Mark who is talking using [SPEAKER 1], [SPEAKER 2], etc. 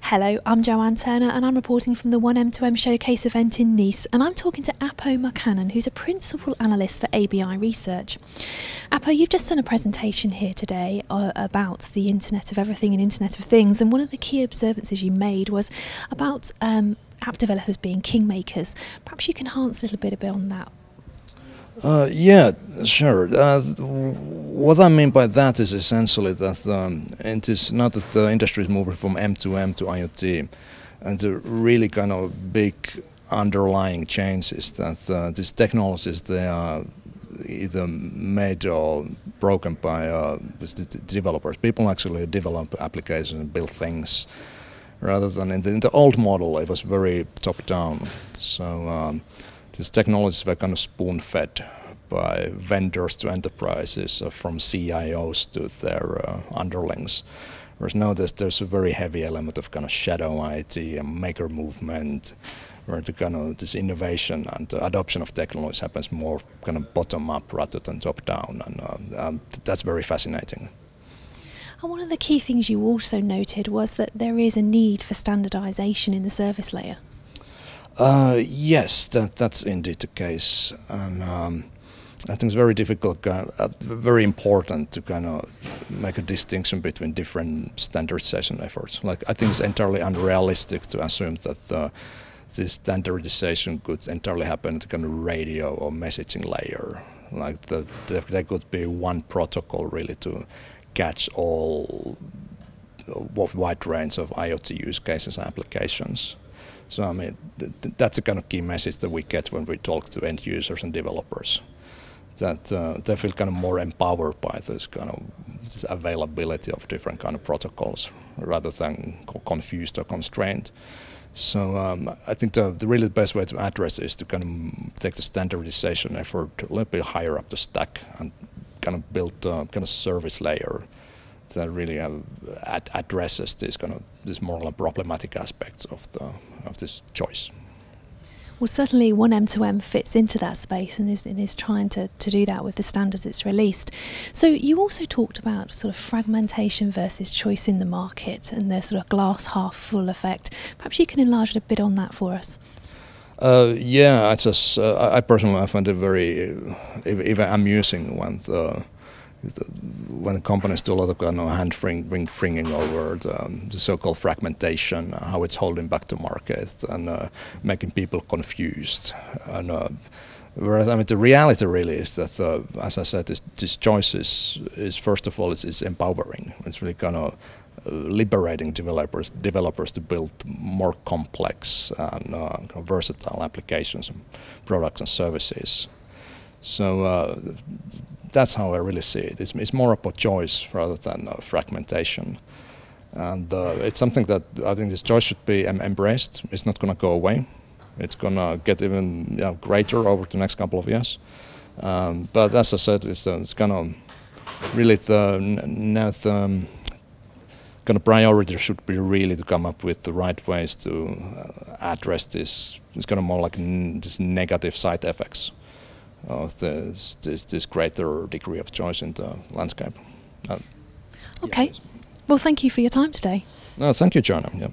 [SPEAKER 1] Hello, I'm Joanne Turner and I'm reporting from the oneM2M showcase event in Nice, and I'm talking to Aapo Markkanen, who's a principal analyst for ABIResearch. Aapo, you've just done a presentation here today about the Internet of Everything and Internet of Things, and one of the key observances you made was about app developers being kingmakers. Perhaps you can enhance a little bit on that.
[SPEAKER 2] Yeah, sure. What I mean by that is essentially that it is not that the industry is moving from M2M to IoT, and the really kind of big underlying change is that these technologies, they are either made or broken by the developers. People actually develop applications and build things, rather than in the old model it was very top-down. So these technologies were kind of spoon-fed by vendors to enterprises, from CIOs to their underlings. Whereas now there's a very heavy element of kind of shadow IT and maker movement, where the kind of this innovation and adoption of technologies happens more kind of bottom-up rather than top-down, and that's very fascinating.
[SPEAKER 1] And one of the key things you also noted was that there is a need for standardization in the service layer.
[SPEAKER 2] Yes, that's indeed the case, and I think it's very difficult, very important to kind of make a distinction between different standardization efforts. Like, I think it's entirely unrealistic to assume that this standardization could entirely happen at the kind of radio or messaging layer. Like there could be one protocol really to catch all wide range of IoT use cases and applications. So I mean, that's the kind of key message that we get when we talk to end users and developers, that they feel kind of more empowered by this kind of this availability of different kind of protocols rather than confused or constrained. So I think the really best way to address is to kind of take the standardization effort a little bit higher up the stack and kind of build a kind of service layer that really addresses this more problematic aspects of this choice.
[SPEAKER 1] Well, certainly oneM2M fits into that space and is trying to do that with the standards it's released. So you also talked about sort of fragmentation versus choice in the market and the sort of glass half full effect. Perhaps you can enlarge a bit on that for us.
[SPEAKER 2] Yeah, I personally find it very even amusing when companies do a lot of kind of hand-wringing over the so-called fragmentation, how it's holding back the market and making people confused. And whereas I mean the reality really is that, as I said, this choice is first of all it's empowering. It's really kind of liberating developers to build more complex and versatile applications and products and services. So that's how I really see it. It's more about choice rather than fragmentation. And it's something that I think this choice should be embraced. It's not going to go away. It's going to get even greater over the next couple of years. But as I said, it's kind of really now the kind of priority should be really to come up with the right ways to address this. It's kind of more like this negative side effects of this greater degree of choice in the landscape.
[SPEAKER 1] Okay. Well, thank you for your time today.
[SPEAKER 2] No, thank you, Joanne. Yeah.